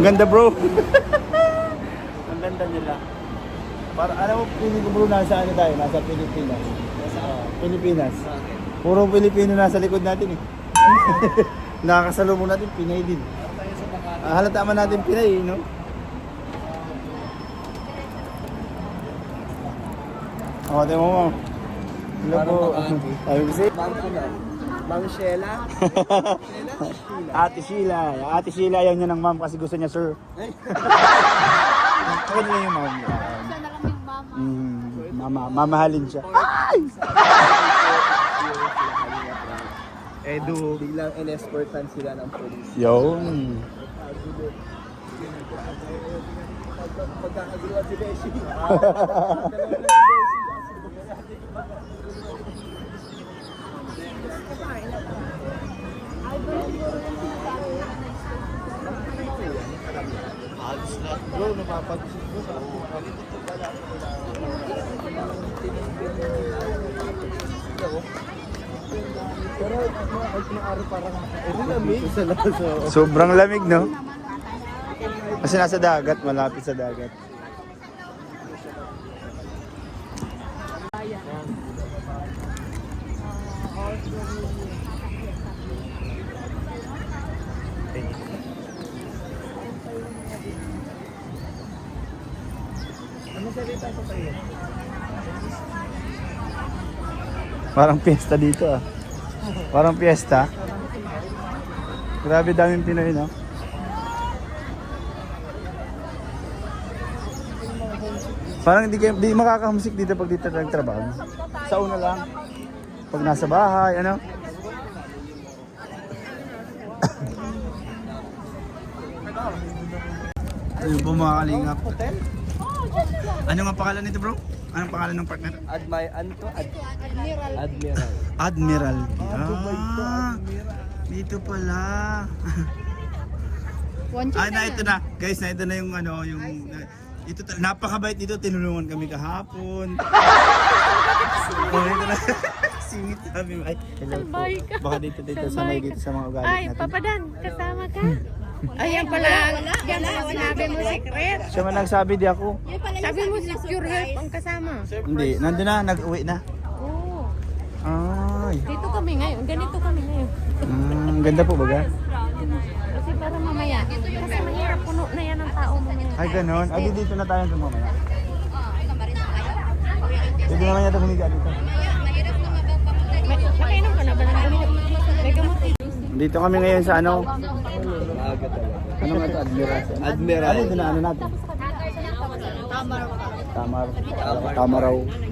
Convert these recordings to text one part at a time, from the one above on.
Ang ganda bro. Ang ganda nila. Para alam mo, feeling ko bro, nasa ano tayo? Nasa Pilipinas. Pilipinas. Puro Pilipino nasa likod natin eh. Nakakasalubong natin, Pinay din. Halata man natin Pinay, no? O, tayo mo. Hello po. Tayo kasi. Ma'am Sheila? Ate Sheila. Ate Sheila, yan niya ng ma'am kasi gusto niya, sir. Ano na yung ma'am? Siya na lang yung mama. Mamahalin siya. Ay! Edu. Biglang in-escortan sila ng police. Yun. Pagkakaguluhan si Beshi. Bro, napapag-isip ko sa pero ay parang lamig sa labas. Sobrang lamig, no? Kasi nasa dagat, malapit sa dagat. Ano salita sa tayo? Parang piyesta dito ah. Parang piyesta. Grabe daming Pinoy, no? Parang di makakamusik dito pag dito nagtrabaho. Sa una lang. Pag nasa bahay, ano? Ayun po mga kalingap. Ano nga pangalan nito bro? Anong pangalan ng partner? Admiral. Admiral. Ah, dito pala. Ito na. Guys, ito na yung ano, yung ito napakabait dito, tinulungan kami kahapon. Ito na. Singit sabi mo. Ay, hello po. Baka dito sanay dito sa mga ugali Ay, natin. Papadan, kasama ka. Ayan pala, yan ang sinabi mo secret. Siya man nagsabi di ako. Sabi mo secure help ang kasama. Hindi, nandun na, nag-uwi na. Oo. Ay. Dito kami ngayon, ganito kami ngayon. Ganda po baga? Kasi para mamaya, kasi mahirap puno na yan ang tao mamaya. Ay, ganon. Ay, dito na tayo mamaya. Pwede naman yata humiga dito. Nakainom ka na ba ng gamot? May gamot eh. Dito kami ngayon sa ano? Maaga talaga. Ano nga ito? Admiral. Admiral. Ano ito na ano natin?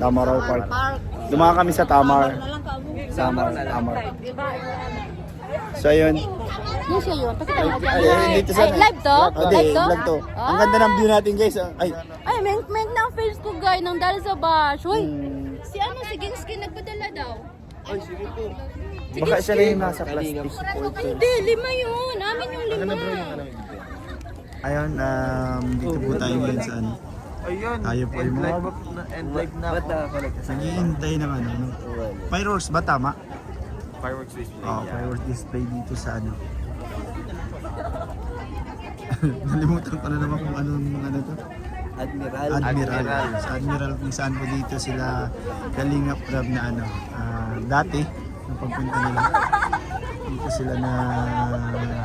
Tamaraw Park. Dumaan kami sa Tamar. Tamar. So ayun. Yung siya yun, pakita mo. Ay, dito sa Live to? Live to. Ang ganda ng view natin guys. Ay. Ay, may ng face ko guys, nang dahil sa bash. Uy, si ano, si Ginsky nagpadala daw. Ay, sige po. Baka siya na yung nasa plastic. Hindi, 5 yun. Amin yung 5. Ayun, dito po tayo ngayon sa ano. Ayun. Tayo po ay mga End live na ako. naghihintay ng ano. Fireworks ba tama? Fireworks display. Fireworks display dito sa ano. Nalimutan ko na naman kung anong ano to. Admiral. Sa Admiral kung saan po dito sila Kalingap Rab na ano. Dati, nung pagpunta nila. Dito sila na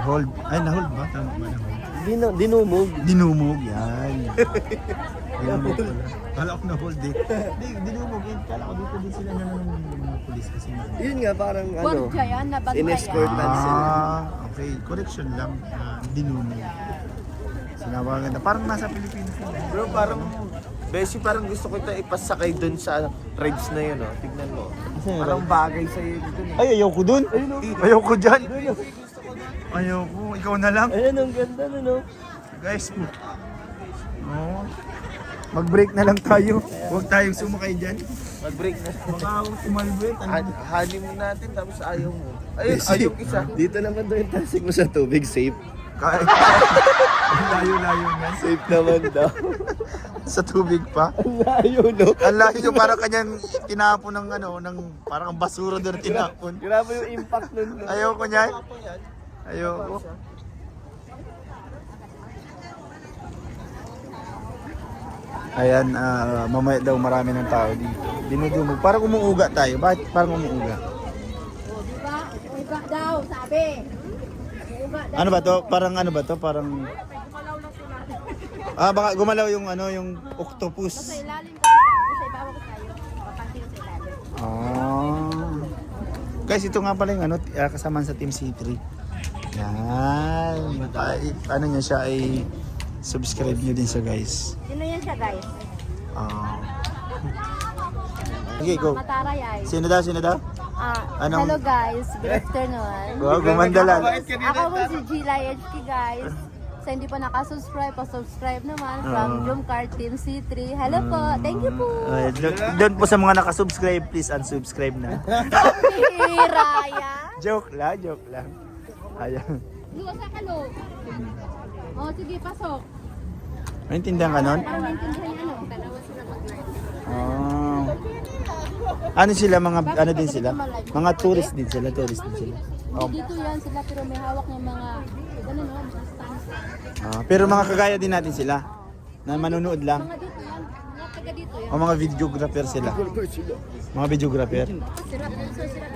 hold. Ay, na-hold ba? Tama ba na-hold? Dinumog. Dinumog, yan. Dinumog pala. Kala ko na-hold eh. Hindi, dinumog. Kala ko dito din sila na ng police kasi. Yun nga, parang ano. yan, nabantayan. In-escortan sila. Okay. Correction lang. Dinumog. Sinawaganda. Parang nasa Pilipinas lang. Bro, parang Beshi, parang gusto ko ito ipasakay dun sa rides na yun, oh. Tignan mo. Parang bagay sa'yo dun, eh. Ay, ayoko dun. Ayoko dyan. Ayoko. Ikaw na lang. Ayan, ang ganda nun, oh. Guys, mag-break na lang tayo. Huwag tayong sumakay dyan. Mag-break na. Baka ako tumalbit. Honeymoon natin, tapos ayaw mo. Ayun, ayaw isa. Dito naman daw yung tasik mo sa tubig, safe. Kahit layo-layo nga. Safe naman daw. Sa tubig pa. Layo, no? Ang layo parang kanyang tinapon ng ano, ng parang basura doon tinapon. Grabe yung impact nun. No? Ayoko niyan. Ayoko. Ayan, mamaya daw marami ng tao dito. Dinudumog. Parang umuuga tayo. Bakit parang umuuga? Diba? Uga daw, sabi. Uga daw. Ano ba to? Parang ano ba to? Parang... baka gumalaw yung ano, yung octopus. Sa ilalim kasi pa. Sa ibabaw ko tayo. Makapansin sa ilalim. Guys, ito nga pala yung ano, kasama sa Team C3. Yan. Ano niya siya ay subscribe niyo din siya, guys. Sino yan siya, guys? Okay, go. Mataray ay. Sino daw? Anong- Hello guys, good afternoon. Wow, gumandala. Ako po si Gila HK guys. Sa hindi pa nakasubscribe, pa-subscribe naman from Jomcar Team C3. Hello po, thank you po. Doon po sa mga nakasubscribe, please unsubscribe na. Raya. Joke lang. Ayan. Luwa sa kalo. Oh, sige, pasok. Maintindihan ka nun? Parang maintindihan niya ano. Dalawa sila mag-live. Ano sila, mga ano din sila? Mga tourist din sila, Dito yan sila pero may hawak ng mga ganun no, mga stands. Pero mga kagaya din natin sila, na manunood lang. Mga dito yan, mga taga dito yan. O mga videographer sila. Mga videographer. Sila sila.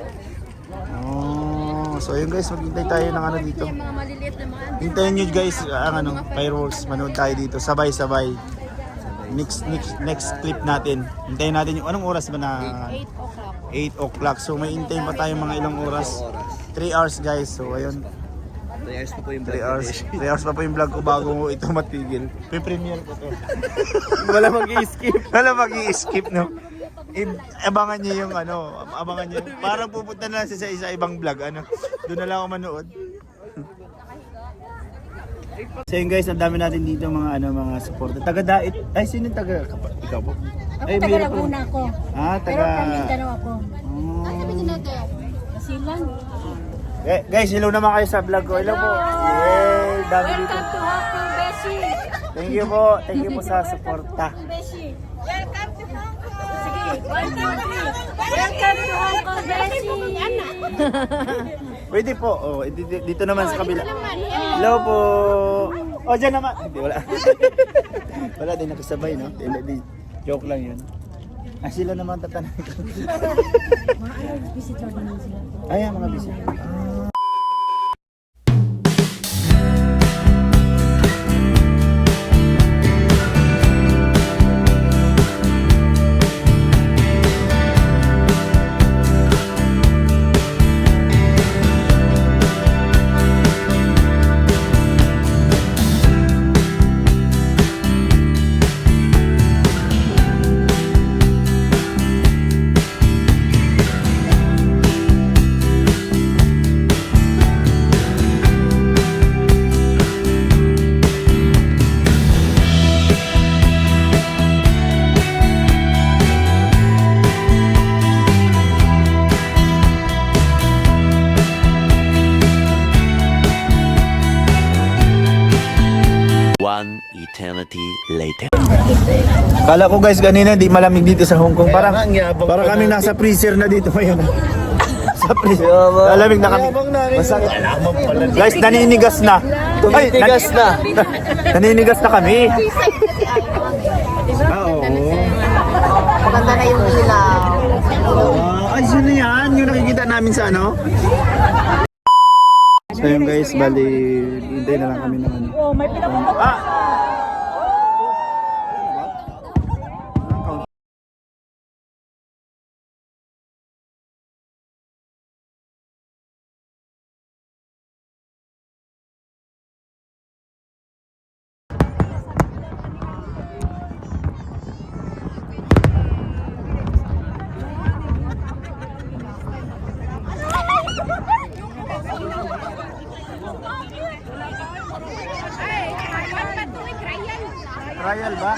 So ayun guys, maghintay tayo ng ano dito. Yung mga maliliit na mga Hintayin nyo guys ang ano, fireworks, manood tayo dito, sabay-sabay. Next clip natin. Hintayin natin yung anong oras ba na 8 o'clock. 8 o'clock. So may hintayin pa tayo mga ilang oras. 3 hours guys. So ayun. 3 hours pa po yung 3 hours. 3 hours pa po yung vlog ko bago ito matigil. Pre-premiere ko to. Wala mag-i-skip. Wala mag-i-skip no. Abangan niyo yung ano, abangan niyo. Parang pupunta na lang siya sa isa ibang vlog ano. Doon na lang ako manood. So yun guys, ang dami natin dito mga supporter. Taga Dait. Ay sino yung taga ikaw po? Ako taga Laguna ko. Taga Pero from Mindanao ako. Oh. Sabi ko natin, Kasilan. Guys, hello naman kayo sa vlog ko. Hello po. Yay, dami dito. Welcome to Hong Kong, Beshi. Thank you po. Thank you po sa suporta. Beshi. Welcome to Hong Kong. Sige, 1, 2, 3. Welcome to Hong Kong, Beshi. Pwede po. Oh, dito naman sa kabila. Hello po. Oh, dyan naman. Hindi, wala. Wala din nakasabay, no? Hindi, joke lang yun. Sila naman tatanay ko. Mga visitor naman sila. Ayan, mga busy. One eternity later. Kala ko guys kanina di malamig dito sa Hong Kong. Parang kaming nasa freezer na dito ngayon. Sa freezer. Lalamig na kami. Masakit. Guys, naninigas na. Naninigas na. Naninigas na kami. Oo. Maganda na yung ilaw. Ay, sino yan? Yung nakikita namin sa ano? So yun guys, bali, hintay na lang kami ng ano. Oh, may pinapunta ko. Trial ba?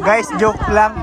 Guys, joke lang.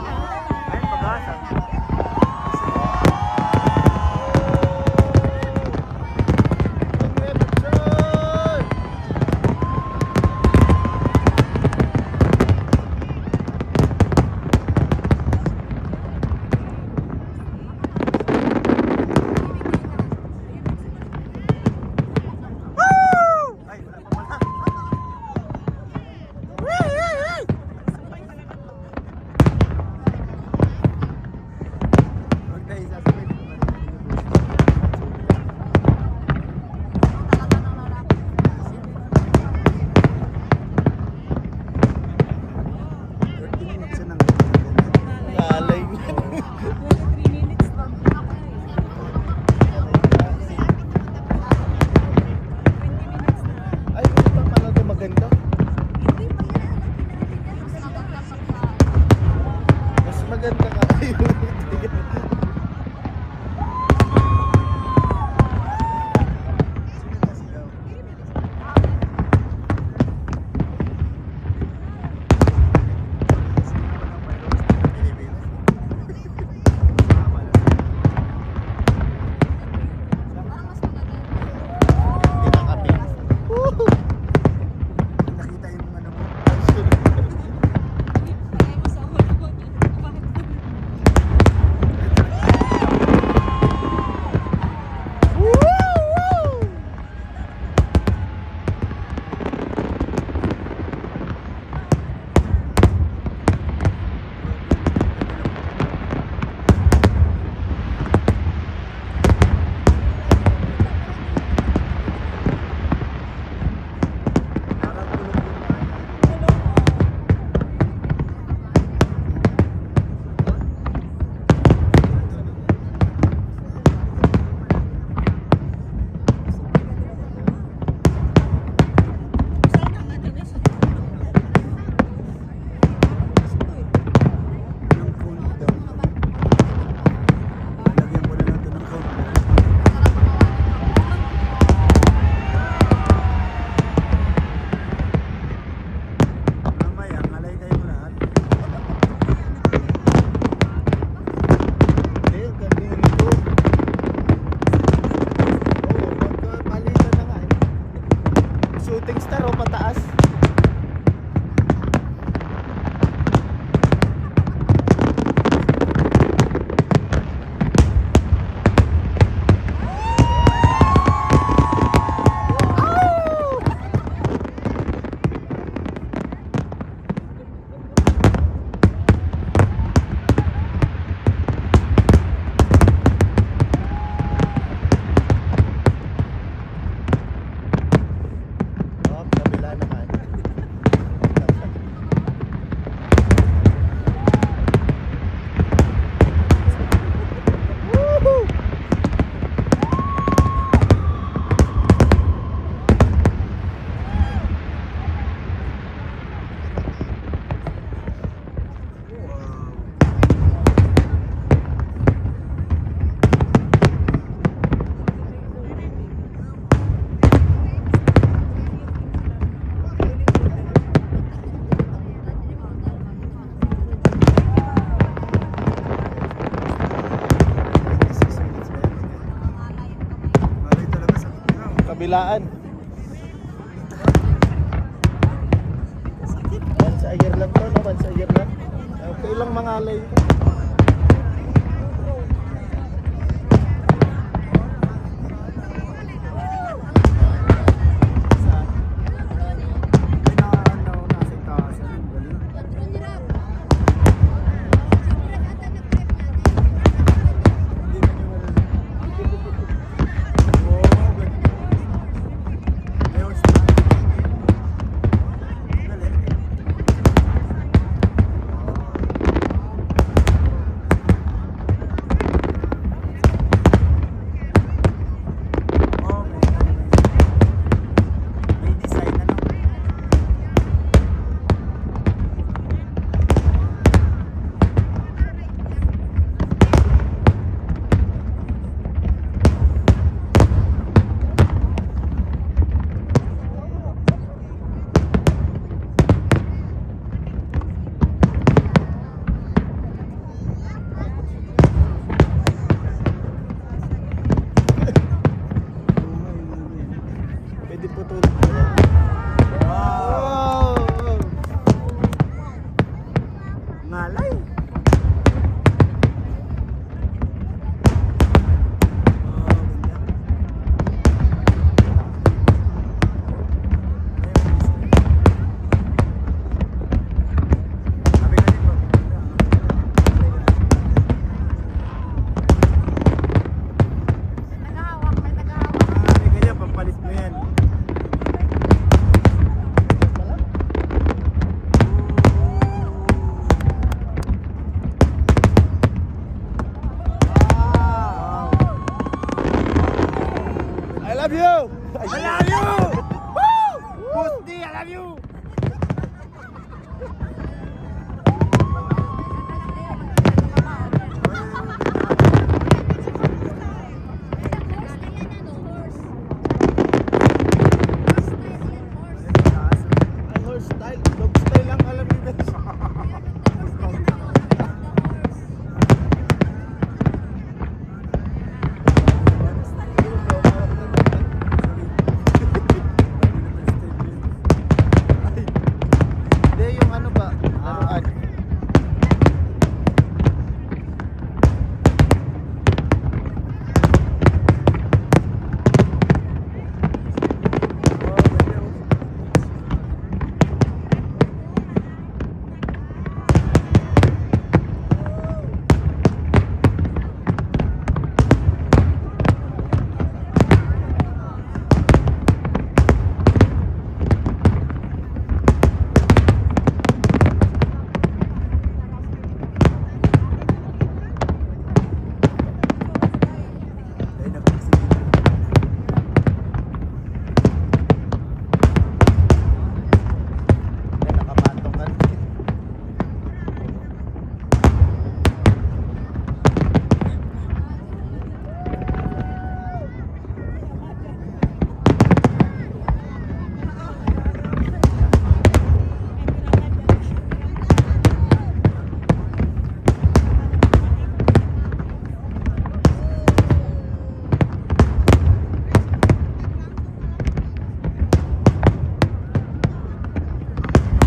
Walaan. Once a year lang to, no? Once a year lang. Okay lang mangalay. Pwede po to. Wow! Malay. Pampalit mo yan. I love you! I love you! Woo! Pusti, I love you! Horse style, dog style lang alam niyo guys. Hindi, yung ano ba? Laruan. Nakapatong ka.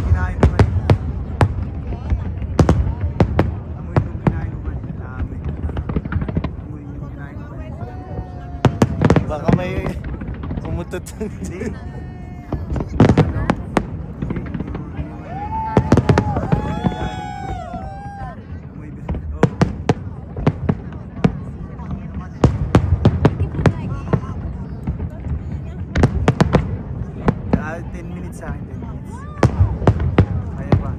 Kinain naman. Amoy nung kinain naman. Dami. Amoy yung kinain naman. Baka may kumutot. Hindi. Amoy ba? Oh. 10 minutes sa akin, 10 minutes. Kaya pa.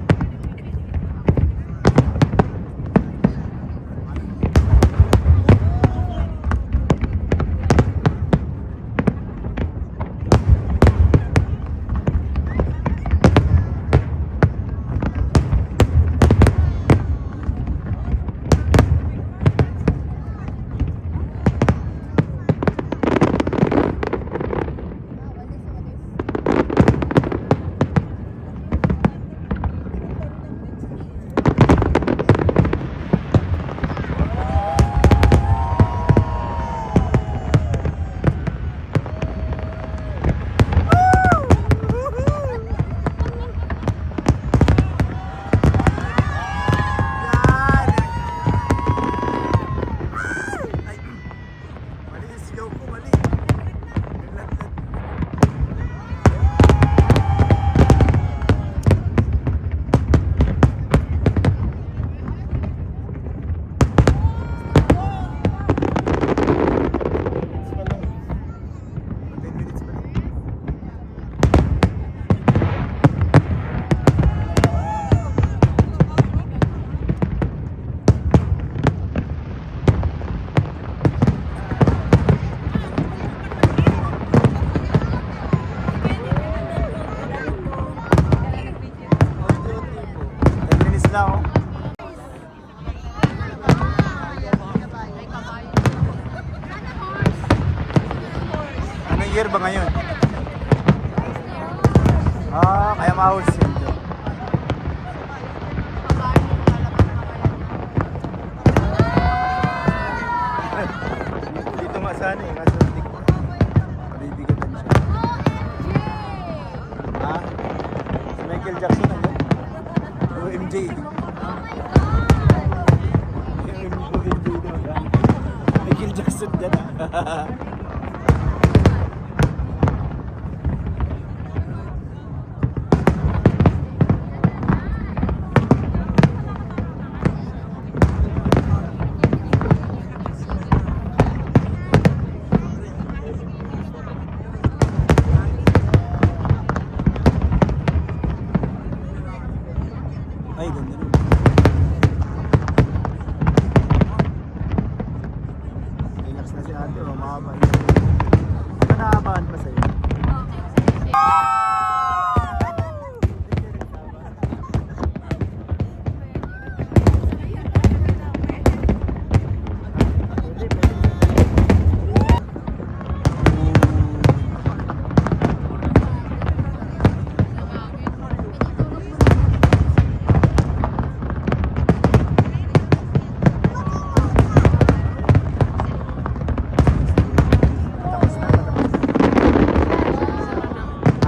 Mouse yun dyan. Dito nga sana eh, kaso hindi ko. Mabibigatan siya. Ha? Si Michael Jackson ano? OMJ. OMJ daw yan. Michael Jackson dyan ah. Ay, ganda rin. Relax na si ate, mahaba yun. Ano nakabahan pa sa'yo?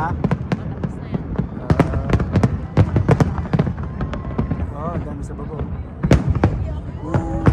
Ha? Oo, dami sa babo. Wow.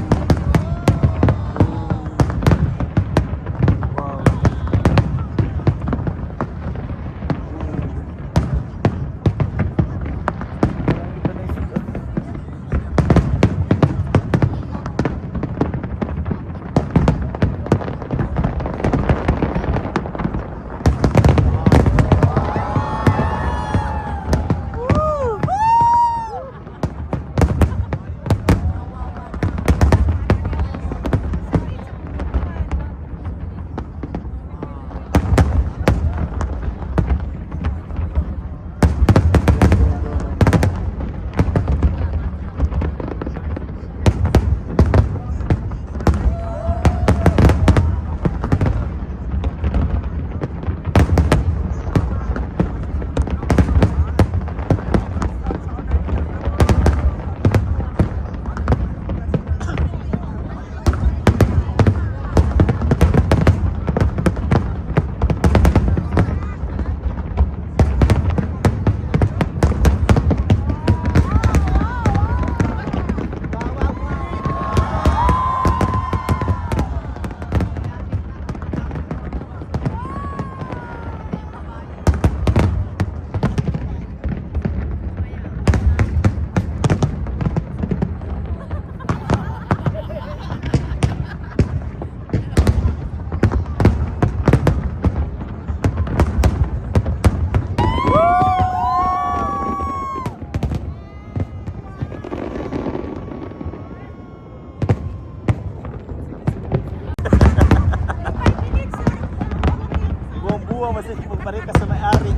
Buong-buong masih magparin ka sa may-ari.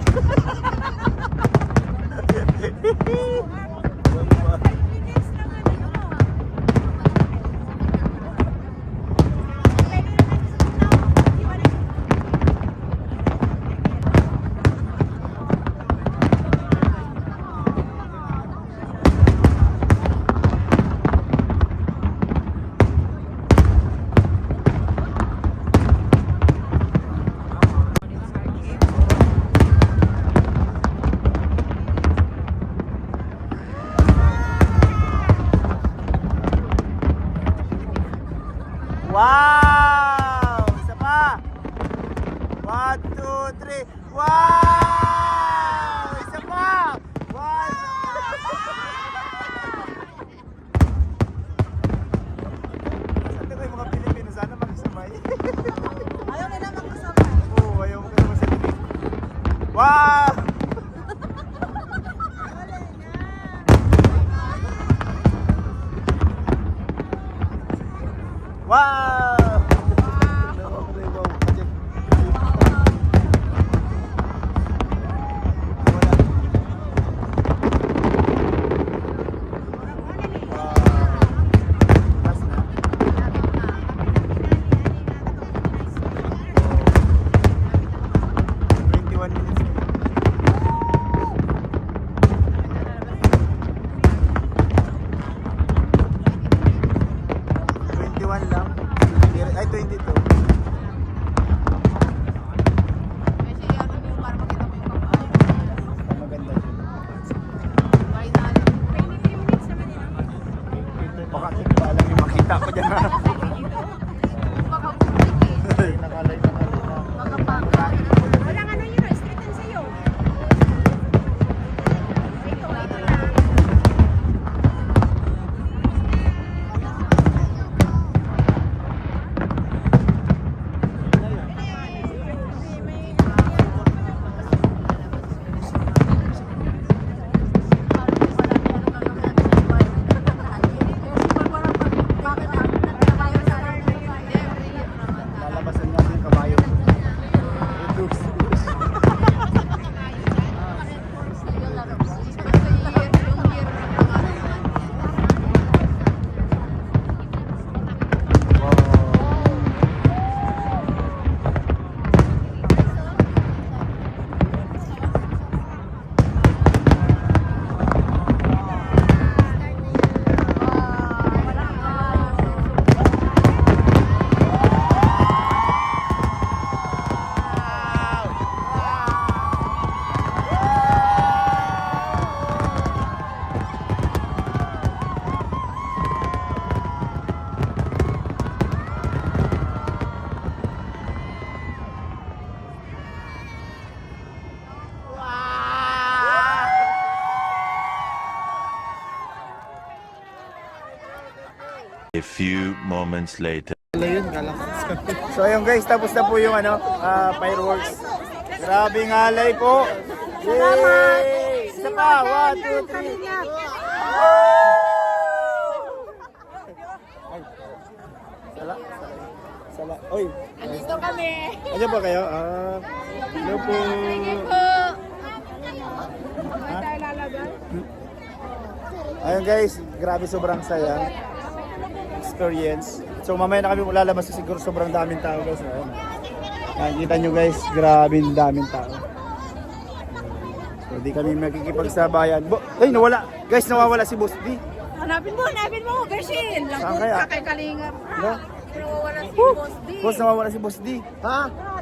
Wow! Isa pa! 1, 2, 3. Wow! Isa pa! Wow! Saan na yung mga Pilipino? Sana makisabay. Ayaw nila magkasama. Oo, ayaw mo ka naman sa libig. Wow! Wow! kita ko dyan. Walang ano yun, straight din sa'yo. Ito lang. Lalabasan natin yung kabayo. A few moments later. So ayun guys, tapos na po yung fireworks. Grabe ngalay po. Yay! Isa pa, 1, 2, 3. Sala. Sala. Oy. Andito kami. Ano ba kayo? Hello po. Ayun guys, grabe sobrang saya. Experience. So mamaya na kami lalabas kasi siguro sobrang daming tao guys. Ayun. Nakikita nyo guys, grabe daming tao. So di kami makikipagsabayan. Ay nawala. Guys, nawawala si Boss D. Hanapin mo, Bersin. Saan kaya? Sa kay Kalingap. No? Nawawala si Boss D. Boss, nawawala si Boss D. Ha?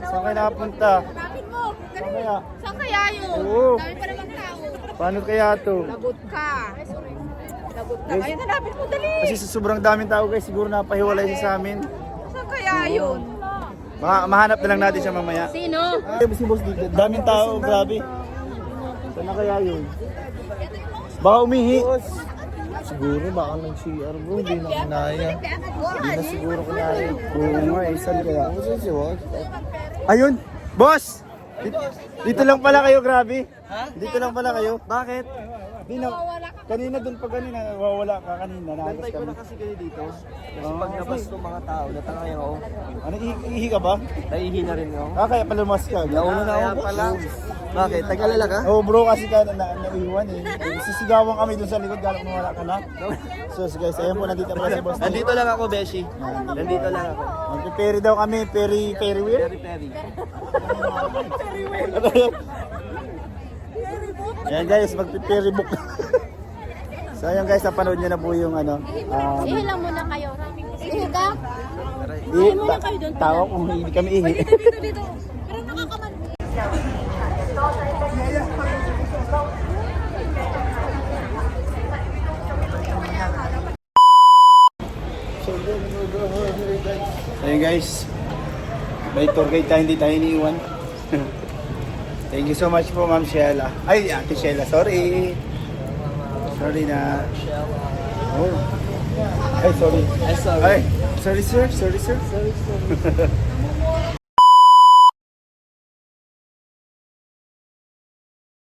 Saan kayo nakapunta? Hanapin mo. Saan kaya? Saan kaya yun? Oo. Dami pa naman tao. Paano kaya to? Lagot ka. Lagot ka. Guys. Ayun, hanapin mo, dali. Kasi sa sobrang daming tao guys, siguro napahiwalay siya sa amin. Saan kaya yun? Mahanap na lang natin siya mamaya. Sino? Ay, si Boss D, daming tao, grabe. Saan na kaya yun? Baka umihi. Siguro baka nag-CR bro, hindi na kinaya. Hindi na siguro kunwari. Oo nga, saan kaya? Ayun! Boss! Dito lang pala kayo, grabe. Dito lang pala kayo. Bakit? Di na, kanina dun pa kanina, nawawala ka kanina. Nantay ko na kasi kayo dito. Kasi pag nabas ng mga tao, natangay ako. Ano, ihi ka ba? Naihi na rin ako. Kaya pala mas ka. Nauna na ako pala. Bakit? Tagalala ka? Oo bro, kasi ka naiwan eh. Sisigawan kami dun sa likod, galang nawala ka na. So guys, ayun po, nandito pala si Boss. Nandito lang ako, Beshi. Nandito lang ako. Magpiperi daw kami, peri wheel. Peri. Ayan guys, magpiperi book. So ayan guys, napanood nyo na po yung Ihi lang muna kayo. Ihi ka? Tawa kung hindi kami ihi. Dito. Pero nakakaman. Ayan guys, may tour guide tayo, hindi tayo iniiwan. Thank you so much po Ma'am Sheila. Ay, Ate Sheila, sorry. Sorry na. Oh. Ay, sorry. Ay, sorry. Ay, sorry sir.